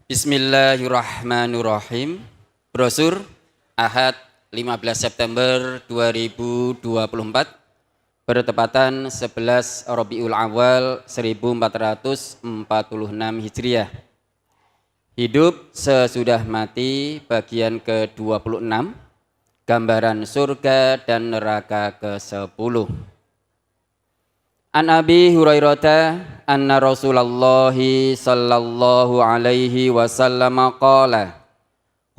Bismillahirrahmanirrahim. Brosur Ahad 15 September 2024 bertepatan 11 Rabiul Awal 1446 Hijriah. Hidup sesudah mati bagian ke-26, gambaran surga dan neraka ke-10. An Abi Hurairah anna Rasulullah sallallahu alaihi wasallam qala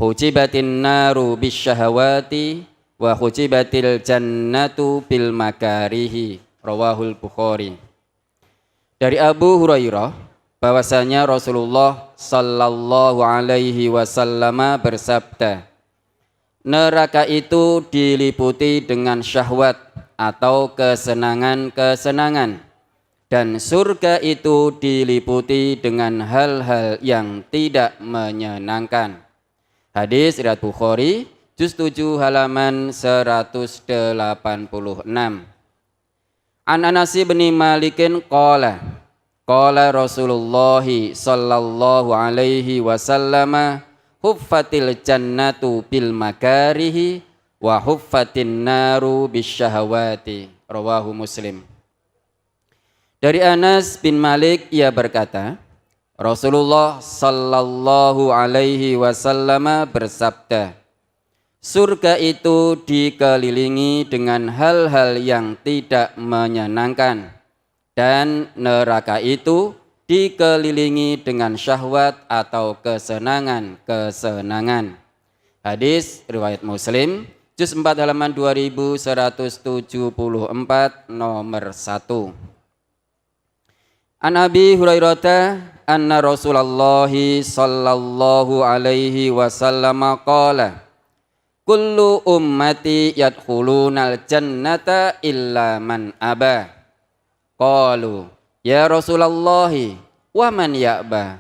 hujibatin naru bisyahawati wa hujibatil jannatu bil makarihi, rawahul Bukhari. Dari Abu Hurairah bahwasanya Rasulullah sallallahu alaihi wasallam bersabda, neraka itu diliputi dengan syahwat atau kesenangan-kesenangan, dan surga itu diliputi dengan hal-hal yang tidak menyenangkan. Hadis riwayat Bukhari, juz 7 halaman 186. An Anas bin Malikin qala Rasulullah sallallahu alaihi wasallam huffatil jannatu bil makarihi wa huffatin naru bisyahawati, rawahu Muslim. Dari Anas bin Malik ia berkata, Rasulullah sallallahu alaihi wasallam bersabda, surga itu dikelilingi dengan hal-hal yang tidak menyenangkan, dan neraka itu dikelilingi dengan syahwat atau kesenangan-kesenangan. Hadis riwayat Muslim, juz 4 halaman 2174 nomor 1. An Abi Hurairah anna Rasulullah sallallahu alaihi wasallam qala kullu ummati yadkhulunal jannata illa man aba. Qalu ya Rasulullah wa man ya'ba?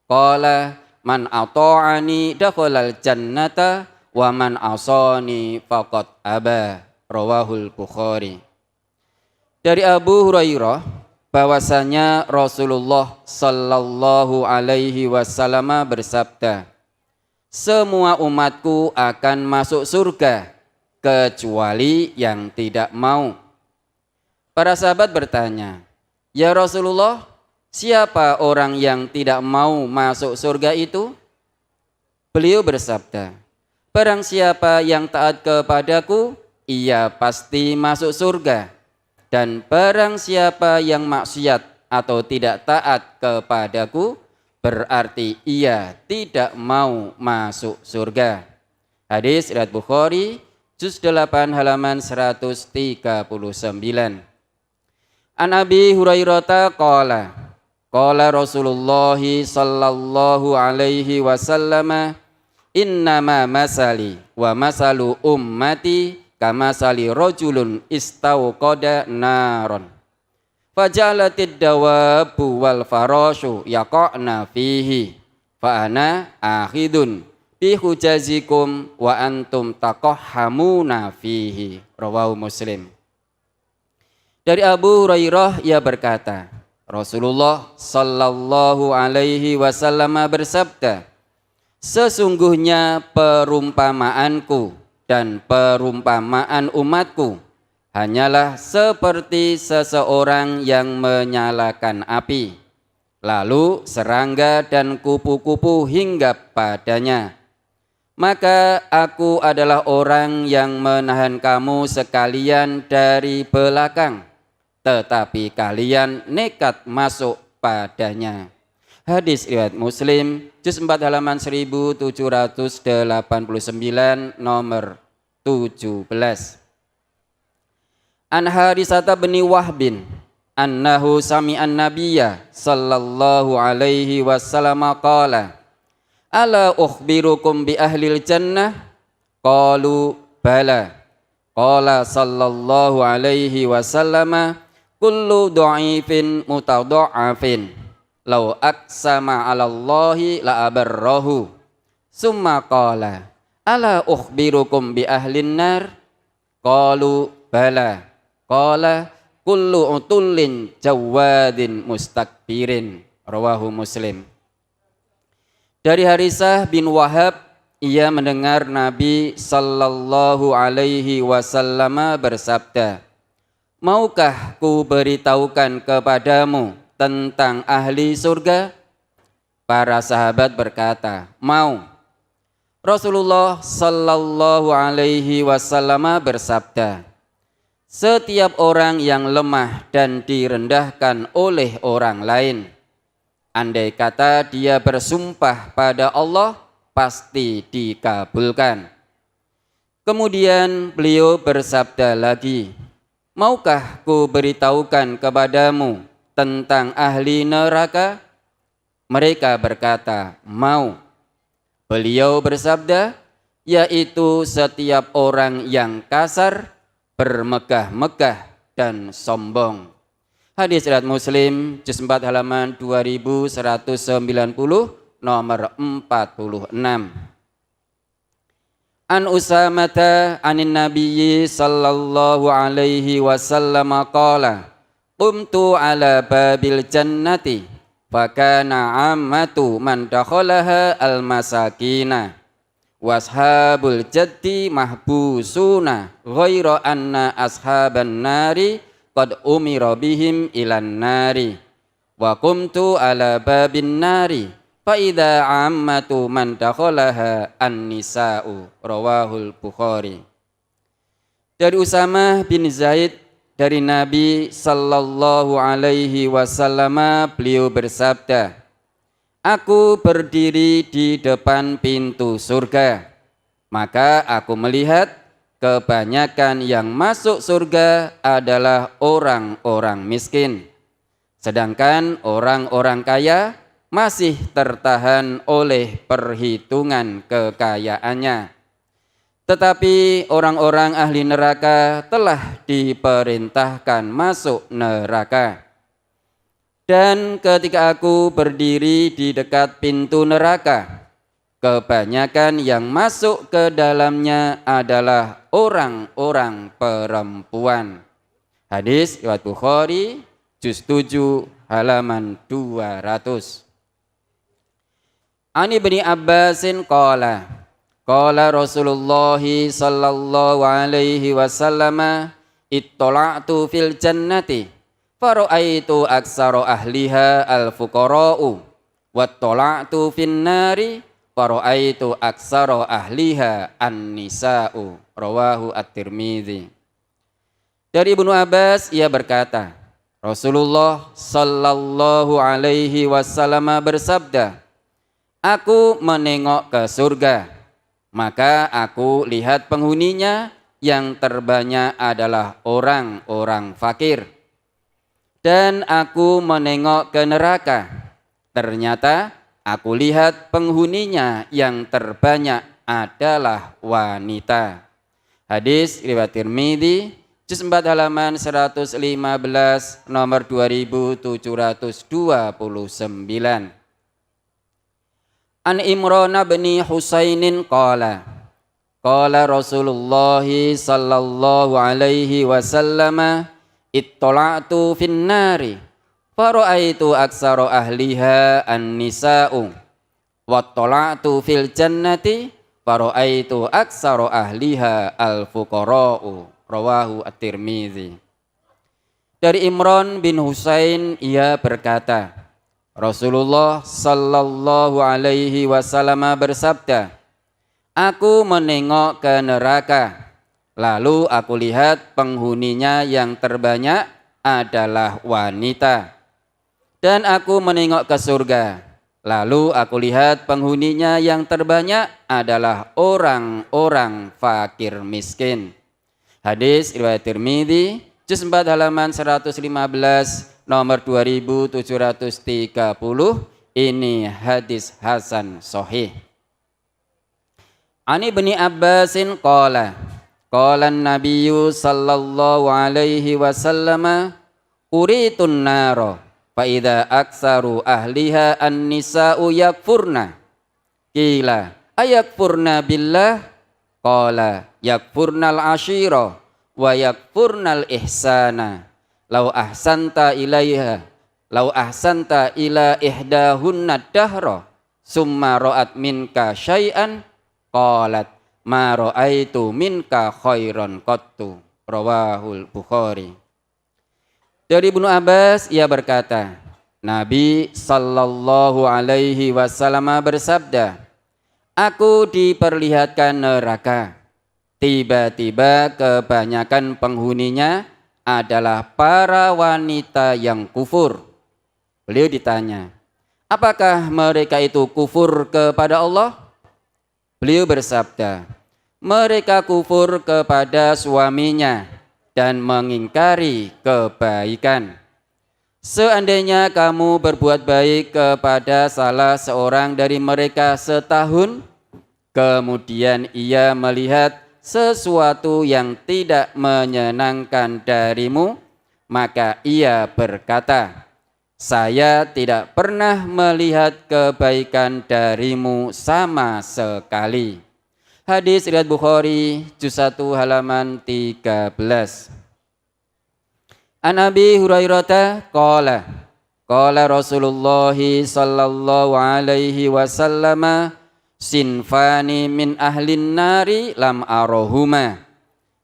Qala man ata'ani dakhalal jannata wa man asani faqad aba, rawahul Bukhari. Dari Abu Hurairah bahwasanya Rasulullah sallallahu alaihi wasallam bersabda, semua umatku akan masuk surga kecuali yang tidak mau. Para sahabat bertanya, ya Rasulullah, siapa orang yang tidak mau masuk surga itu? Beliau bersabda, barang siapa yang taat kepadaku, ia pasti masuk surga. Dan barang siapa yang maksiat atau tidak taat kepadaku, berarti ia tidak mau masuk surga. Hadis riwayat Bukhari, juz 8 halaman 139. An Abi Hurairah qala Rasulullah sallallahu alaihi wasallam innama masali wa masalu ummati kamasali rajulun istauqada naron fajalatid dawabu wal farashu yaqa'na fihi fa ana akhidun bi hujazikum wa antum taqahhamuna fihi, rawahu Muslim. Dari Abu Hurairah ia berkata, Rasulullah sallallahu alaihi wasallam bersabda, sesungguhnya perumpamaanku dan perumpamaan umatku hanyalah seperti seseorang yang menyalakan api, lalu serangga dan kupu-kupu hinggap padanya. Maka aku adalah orang yang menahan kamu sekalian dari belakang, tetapi kalian nekat masuk padanya. Hadis riwayat Muslim, juz 4 halaman 1789 nomor 17. An Harisata bin Wahbin annahu sami'an nabiyya sallallahu alaihi wasallam qala ala ukhbirukum bi ahlil jannah? Qalu bala. Qala sallallahu alaihi wasallam kullu dha'ifin mutadha'afin law aqsama 'ala Allahi la abarrahu. Summa qala ala ukhbirukum bi ahlin nar? Qalu bala. Qala kullu utullin jawadin mustakbirin, rawahu Muslim. Dari Harisah bin Wahab, ia mendengar Nabi sallallahu alaihi wasallam bersabda, "Maukah ku beritahukan kepadamu tentang ahli surga?" Para sahabat berkata, "Mau." Rasulullah sallallahu alaihi wasallam bersabda, "Setiap orang yang lemah dan direndahkan oleh orang lain, andai kata dia bersumpah pada Allah, pasti dikabulkan." Kemudian beliau bersabda lagi, "Maukah ku beritahukan kepadamu tentang ahli neraka?" Mereka berkata, "Mau." Beliau bersabda, yaitu setiap orang yang kasar, bermegah-megah dan sombong. Hadis riwayat Muslim, juz 4 halaman 2190, nomor 46. An Usamata anin Nabiyyi sallallahu alaihi wasallam qala, "Qumtu ala babil jannati, fakana ammatu man dakhalaha al-masakina, washabul jaddi mahbusuna, ghaira anna ashaban nari qad umira bihim ilan nari, wa qumtu ala babin nari, fa idza ammatu man dakhalaha an-nisa'u." Rawahul Bukhari. Dari Usamah bin Zaid dari Nabi sallallahu alaihi wasallam, beliau bersabda, "Aku berdiri di depan pintu surga, maka aku melihat kebanyakan yang masuk surga adalah orang-orang miskin, sedangkan orang-orang kaya masih tertahan oleh perhitungan kekayaannya. Tetapi orang-orang ahli neraka telah diperintahkan masuk neraka. Dan ketika aku berdiri di dekat pintu neraka, kebanyakan yang masuk ke dalamnya adalah orang-orang perempuan." Hadis riwayat Bukhari, juz 7 halaman 200. Ani bin Abbasin qala, qala Rasulullah sallallahu alaihi wasallam, "Ittala'tu fil jannati, fara'aitu aksara ahliha al-fuqara'u, wattala'tu fin nari, fara'aitu aksara ahliha an-nisa'u." Rawahu At-Tirmidzi. Dari Ibnu Abbas, ia berkata, Rasulullah sallallahu alaihi wasallam bersabda, "Aku menengok ke surga, maka aku lihat penghuninya yang terbanyak adalah orang-orang fakir. Dan aku menengok ke neraka, ternyata aku lihat penghuninya yang terbanyak adalah wanita." Hadis riwayat Tirmidzi, juz 4 halaman 115, nomor 2729. An Imran bin Husainin qala, qala Rasulullah sallallahu alaihi wasallam, "Ittala'tu fin nari, fara'aitu aksara ahliha an-nisa'u, wattala'tu fil jannati, fara'aitu aksara ahliha al-fuqara'u." Rawahu At-Tirmidzi. Dari Imran bin Husain, ia berkata, Rasulullah sallallahu alaihi wasallam bersabda, "Aku menengok ke neraka, lalu aku lihat penghuninya yang terbanyak adalah wanita. Dan aku menengok ke surga, lalu aku lihat penghuninya yang terbanyak adalah orang-orang fakir miskin." Hadis riwayat Tirmidzi, juz 4 halaman 115, nomor 2730. Ini hadis hasan sahih. Ani bin Abbasin qala, qala an-nabiyyu sallallahu alaihi wasallam, "Uritun naro, fa idza aktsaru ahliha an-nisa'u yakfurna." Qila, "Ayakfurna billah?" Qala, "Yakfurnal ashira wa yakfurnal ihsana. Lau ahsanta ilaiha, lau ahsanta ila ihdahunna dahra, summa ra'at minka syai'an qalat ma ra'aitu minka khairan qattu. Rawahul Bukhari. Dari Ibnu Abbas ia berkata, Nabi sallallahu alaihi wasallam bersabda, aku diperlihatkan neraka. Tiba-tiba kebanyakan penghuninya adalah para wanita yang kufur. Beliau ditanya, apakah mereka itu kufur kepada Allah? Beliau bersabda, mereka kufur kepada suaminya dan mengingkari kebaikan. Seandainya kamu berbuat baik kepada salah seorang dari mereka setahun, kemudian ia melihat sesuatu yang tidak menyenangkan darimu, maka ia berkata, saya tidak pernah melihat kebaikan darimu sama sekali. Hadis riwayat Bukhari juz 1 halaman 13. An Abi Hurairah qala Rasulullah sallallahu alaihi wasallam sinfani min ahlin nari lam arahuma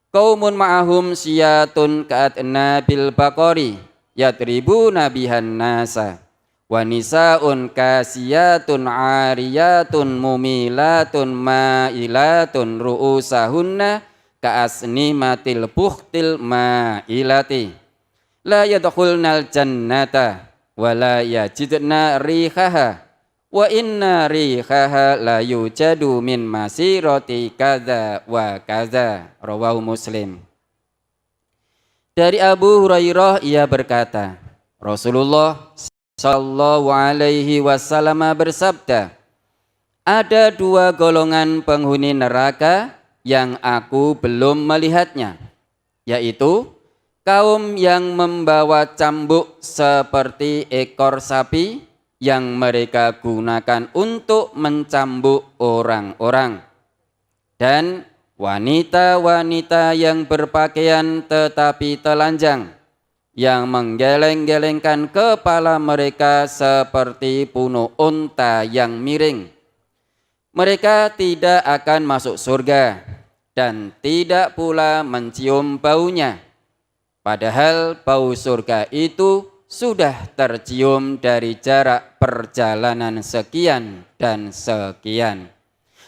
qaumun ma'ahum siyatun ka'atna bil baqari yatribuna bihan nasa wa nisaun kasiyatun ariyatun mumilatun ma'ilatun ru'usahunna ka'asnimatil buhtil ma'ilati la yadkhulnal jannata wa la yajidna rihaha wa inna rihaha la yujadu min masirati kadza wa kadza. Rawahu Muslim. Dari Abu Hurairah ia berkata, Rasulullah sallallahu alaihi wasallam bersabda, ada dua golongan penghuni neraka yang aku belum melihatnya, yaitu kaum yang membawa cambuk seperti ekor sapi yang mereka gunakan untuk mencambuk orang-orang, dan wanita-wanita yang berpakaian tetapi telanjang yang menggeleng-gelengkan kepala mereka seperti punuk unta yang miring. Mereka tidak akan masuk surga dan tidak pula mencium baunya, padahal bau surga itu sudah tercium dari jarak perjalanan sekian dan sekian.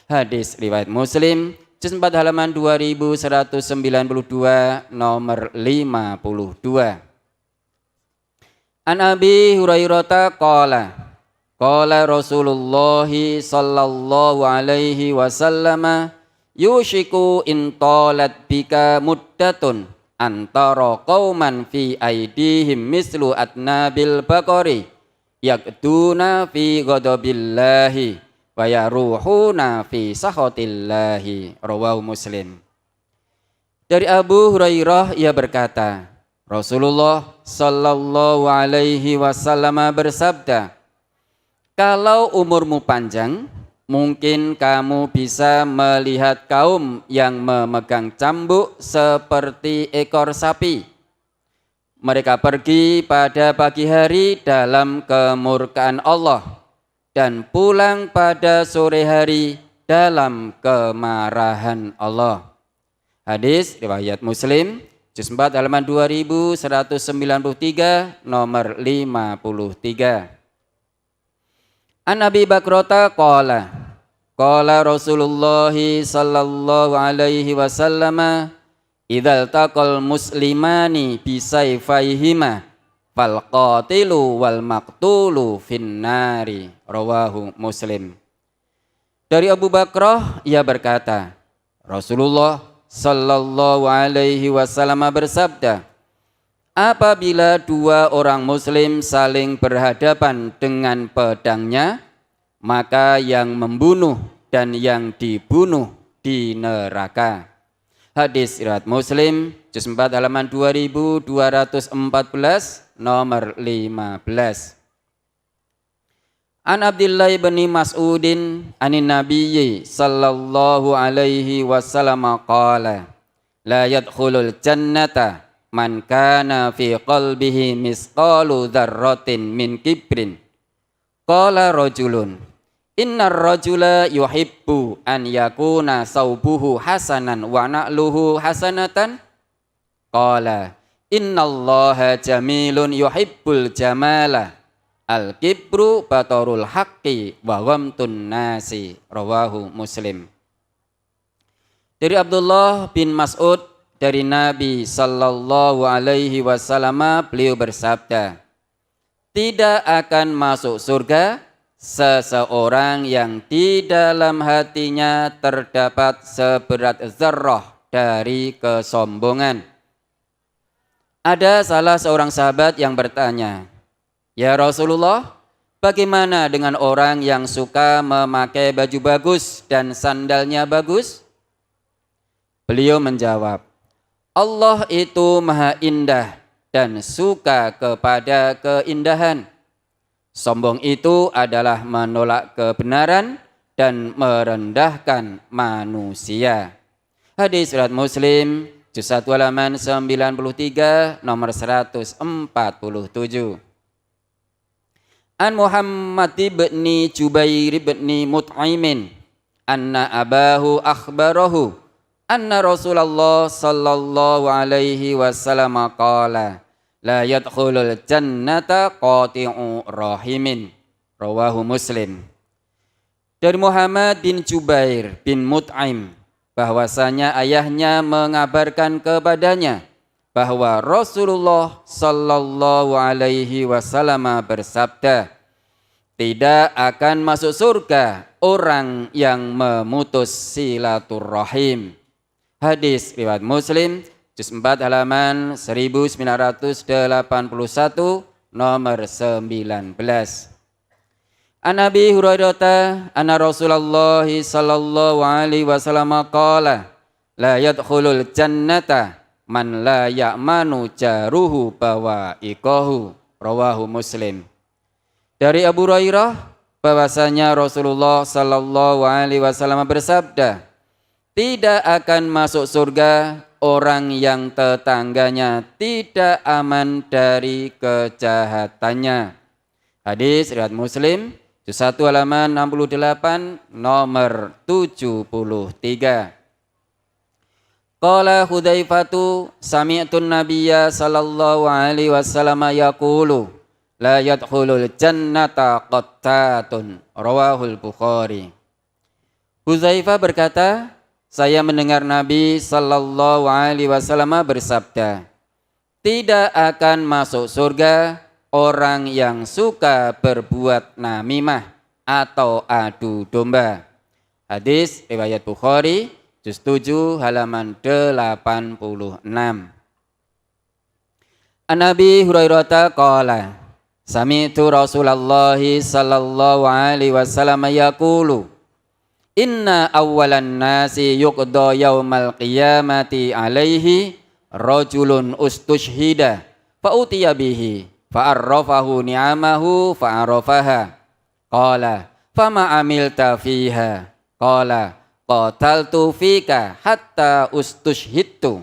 Hadis riwayat Muslim juz 4 halaman 2192 nomor 52. An Abi Hurairah qala Rasulullah sallallahu alaihi wasallam yushiku in talat bika muddatun antara qauman fi aidihim mislu atnabil baqari yaqduna fi ghadabillahi wa yaruhuna fi sakhatillahi. Rawahu Muslim. Dari Abu Hurairah ia berkata, Rasulullah sallallahu alaihi wasallam bersabda, kalau umurmu panjang, mungkin kamu bisa melihat kaum yang memegang cambuk seperti ekor sapi. Mereka pergi pada pagi hari dalam kemurkaan Allah dan pulang pada sore hari dalam kemarahan Allah. Hadis riwayat Muslim juz 4 halaman 2193 nomor 53. An Abi Bakrata qala Rasulullah sallallahu alaihi wasallam idzal taqal muslimani bisayfaihima fal qatilu wal maqtulu finnari. Rawahu Muslim. Dari Abu Bakrah ia berkata, Rasulullah sallallahu alaihi wasallam bersabda, apabila dua orang muslim saling berhadapan dengan pedangnya, maka yang membunuh dan yang dibunuh di neraka. Hadis riwayat Muslim juz 4 halaman 2214 nomor 15. An Abdullah bin Mas'udin anin Nabiyyi sallallahu alaihi wasallam qala la yadkhulul jannata man kana fi qalbihi misqalu dzarratin min kibrin. Qala rajulun Innar rajula yuhibbu an yakuna saubuhu hasanan wa na'luhu hasanatan. Qala innallaha jamilun yuhibbul jamala. Al-kibru batarul haqqi wa ghamtun nasi. Rawahu Muslim. Dari Abdullah bin Mas'ud dari Nabi sallallahu alaihi wasallam, beliau bersabda, tidak akan masuk surga seseorang yang di dalam hatinya terdapat seberat zarrah dari kesombongan. Ada salah seorang sahabat yang bertanya, "Ya Rasulullah, bagaimana dengan orang yang suka memakai baju bagus dan sandalnya bagus?" Beliau menjawab, Allah itu maha indah dan suka kepada keindahan. Sombong itu adalah menolak kebenaran dan merendahkan manusia. Hadis riwayat Muslim, juz 1 halaman 93, nomor 147. An Muhammad ibni Jubair ibni Mut'imin anna abahu akhbarahu anna Rasulullah sallallahu alaihi wasallam qala la yadkhulul jannata qati'u rahimin. Rawahu Muslim. Dari Muhammad bin Jubair bin Mut'im bahwasanya ayahnya mengabarkan kepadanya bahwa Rasulullah sallallahu alaihi wasallam bersabda, tidak akan masuk surga orang yang memutus silaturrahim. Hadis riwayat Muslim, juz 4 halaman 1981, nomor 19. An Abi Hurairah anna Rasulullah sallallahu alaihi wasallam qala la yadkhulul jannata man la ya'manu jaruhu bawa'iqahu. Rawahu Muslim. Dari Abu Hurairah bahwasanya Rasulullah sallallahu alaihi wasallam bersabda, tidak akan masuk surga orang yang tetangganya tidak aman dari kejahatannya. Hadis riwayat Muslim, juz 1 halaman 68, nomor 73. Qala Hudzaifatu sami'tun nabiyya sallallahu alaihi wasallam yaqulu la yadkhulul jannata qattatun. Rawahul Bukhari. Hudzaifah berkata, saya mendengar Nabi sallallahu alaihi wasallam bersabda, tidak akan masuk surga orang yang suka berbuat namimah atau adu domba. Hadis riwayat Bukhari, juz 7 halaman 86. An Abi Hurairah qala sami'tu Rasulullah sallallahu alaihi wasallam yaqulu inna awwalan nasi yuqda yaumal qiyamati alaihi rajulun ustushhida fa utiya bihi fa arrafahu ni'amahu fa arafaha qala fama amilta fiha qala qataltu fika hatta ustushhidtu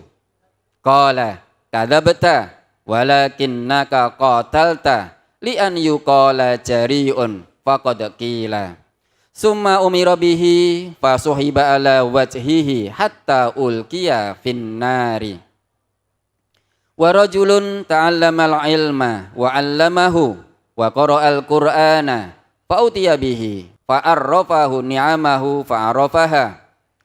qala kadzabta walakinnaka qatalta li an yuqala jari'un faqad qila summa umira bihi fasuhiba ala wajhihi hatta ulqiya finnari. Wa rajulun ta'allamal ilma wa 'allamahu wa qara'al qur'ana fa utiya bihi fa arrafahu ni'amahu fa arafaha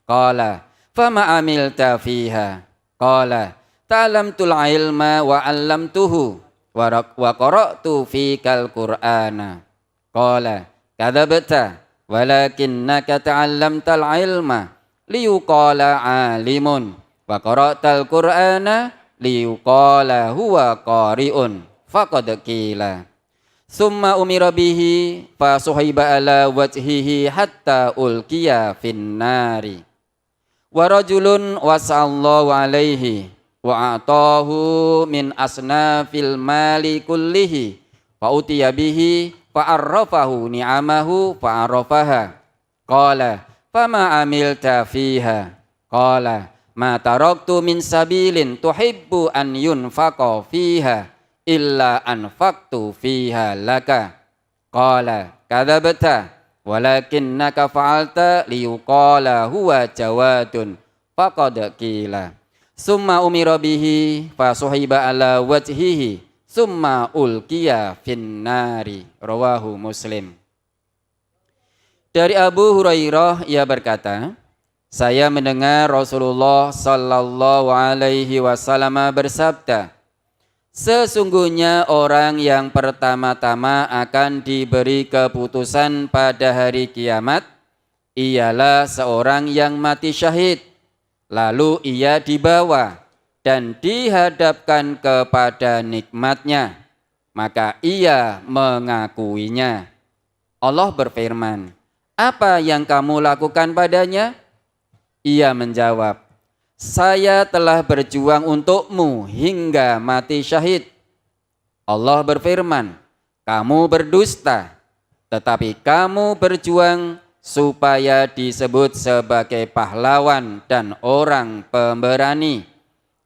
qala fama amilta fiha qala ta'allamtul ilma wa 'allamtuhu wa qara'tu fikal qur'ana qala kadzabta walakinnaka ta'allamtal ilma liyuqala 'alimun wa qara'tal qur'ana liyuqala huwa qari'un faqad qila summa umira bihi fasuhiba ala wajhihi hatta ulqiya finnari wa rajulun wasallahu alaihi wa atahu min asnafil mali kullihi fa utiya bihi fa'arrafahu ni'amahu fa'arafaha qala fama amilta fiha qala ma taraktu min sabilin tuhibbu an yunfaqa fiha illa anfaqtu fiha laka qala kadzabta walakinnaka fa'alta liyuqala huwa jawadun faqad qila summa umira bihi fasuhiba ala wajhihi summa ulqiya finnari. Rawahu Muslim. Dari Abu Hurairah ia berkata, saya mendengar Rasulullah sallallahu alaihi wasallam bersabda, sesungguhnya orang yang pertama-tama akan diberi keputusan pada hari kiamat ialah seorang yang mati syahid. Lalu ia dibawa dan dihadapkan kepada nikmatnya, maka ia mengakuinya. Allah berfirman, apa yang kamu lakukan padanya? Ia menjawab, saya telah berjuang untukmu hingga mati syahid. Allah berfirman, kamu berdusta, tetapi kamu berjuang supaya disebut sebagai pahlawan dan orang pemberani,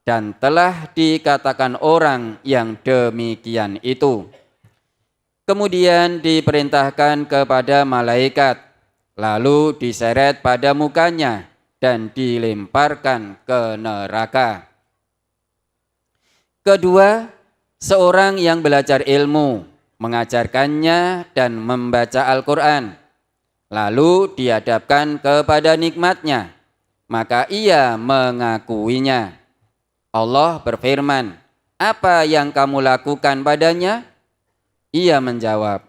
dan telah dikatakan orang yang demikian itu. Kemudian diperintahkan kepada malaikat, lalu diseret pada mukanya dan dilemparkan ke neraka. Kedua, seorang yang belajar ilmu, mengajarkannya dan membaca Al-Quran, lalu dihadapkan kepada nikmatnya, maka ia mengakuinya. Allah berfirman, apa yang kamu lakukan padanya? Ia menjawab,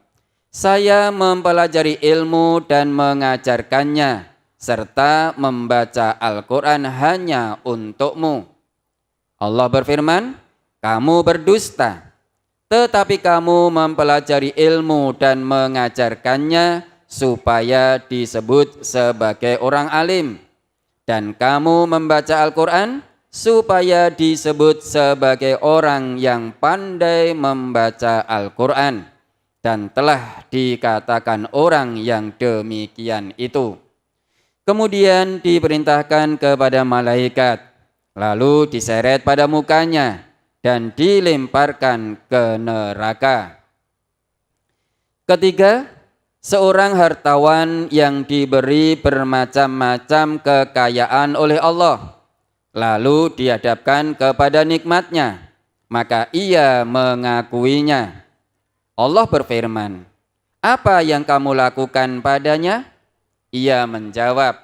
saya mempelajari ilmu dan mengajarkannya, serta membaca Al-Quran hanya untukmu. Allah berfirman, kamu berdusta, tetapi kamu mempelajari ilmu dan mengajarkannya supaya disebut sebagai orang alim, dan kamu membaca Al-Quran supaya disebut sebagai orang yang pandai membaca Al-Quran, dan telah dikatakan orang yang demikian itu. Kemudian diperintahkan kepada malaikat, lalu diseret pada mukanya dan dilemparkan ke neraka. Ketiga, seorang hartawan yang diberi bermacam-macam kekayaan oleh Allah, lalu dihadapkan kepada nikmatnya, maka ia mengakuinya. Allah berfirman, apa yang kamu lakukan padanya? Ia menjawab,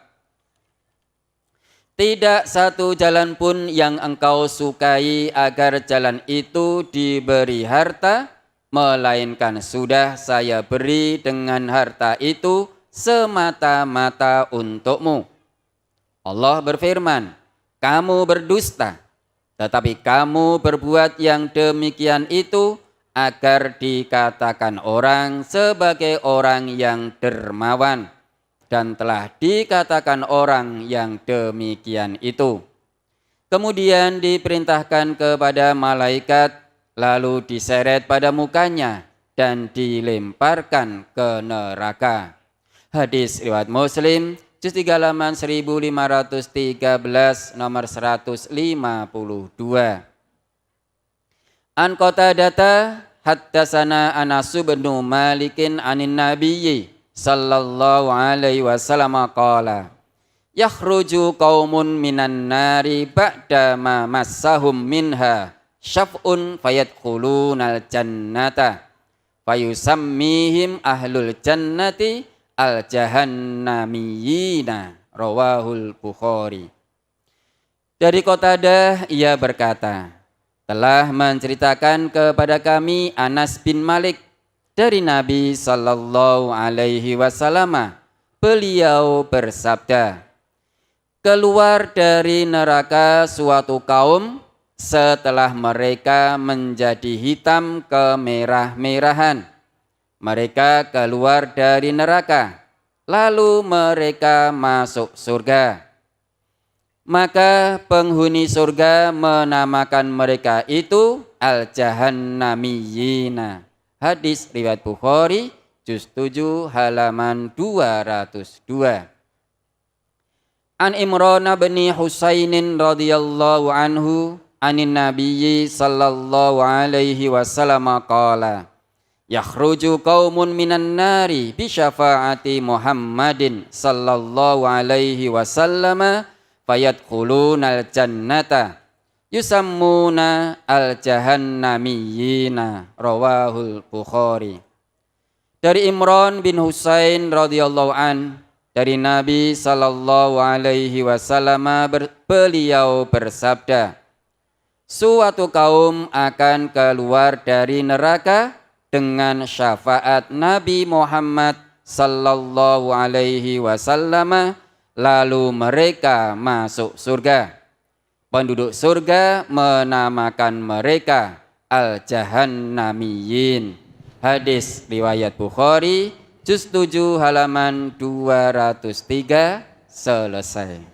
tidak satu jalan pun yang engkau sukai agar jalan itu diberi harta, melainkan sudah saya beri dengan harta itu semata-mata untukmu. Allah berfirman, kamu berdusta, tetapi kamu berbuat yang demikian itu agar dikatakan orang sebagai orang yang dermawan, dan telah dikatakan orang yang demikian itu. Kemudian diperintahkan kepada malaikat, lalu diseret pada mukanya dan dilemparkan ke neraka. Hadis riwayat Muslim, juz 3 halaman 1513 nomor 152. An Qatadata haddatsana Anas bin Malikin anin Nabiyyi sallallahu alaihi wasallam qala yakhruju qaumun minan nari ba'da ma massahum minha syaf'un fayadkhulunal jannata fayusammihim ahlul jannati al jahannamiyina. Rawahul Bukhari. Dari Qatadah ia berkata, telah menceritakan kepada kami Anas bin Malik dari Nabi sallallahu alaihi wasallam, beliau bersabda, keluar dari neraka suatu kaum setelah mereka menjadi hitam kemerah-merahan. Mereka keluar dari neraka, lalu mereka masuk surga. Maka penghuni surga menamakan mereka itu al-jahannamiyina. Hadis riwayat Bukhari, juz 7 halaman 202. An Imran bin Husainin radhiyallahu anhu anin nabiyyi sallallahu alaihi wasallam qala yakhruju qaumun minan nari bi syafaati Muhammadin sallallahu alaihi wasallam fayadkhulunal jannata yusammuna al jahannamiyina, rawahul Bukhari. Dari Imran bin Husain radhiyallahu an, dari Nabi sallallahu alaihi wasallam beliau bersabda, suatu kaum akan keluar dari neraka dengan syafaat Nabi Muhammad sallallahu alaihi wasallam, lalu mereka masuk surga. Penduduk surga menamakan mereka al-jahannamiyin. Hadis riwayat Bukhari, juz 7 halaman 203, selesai.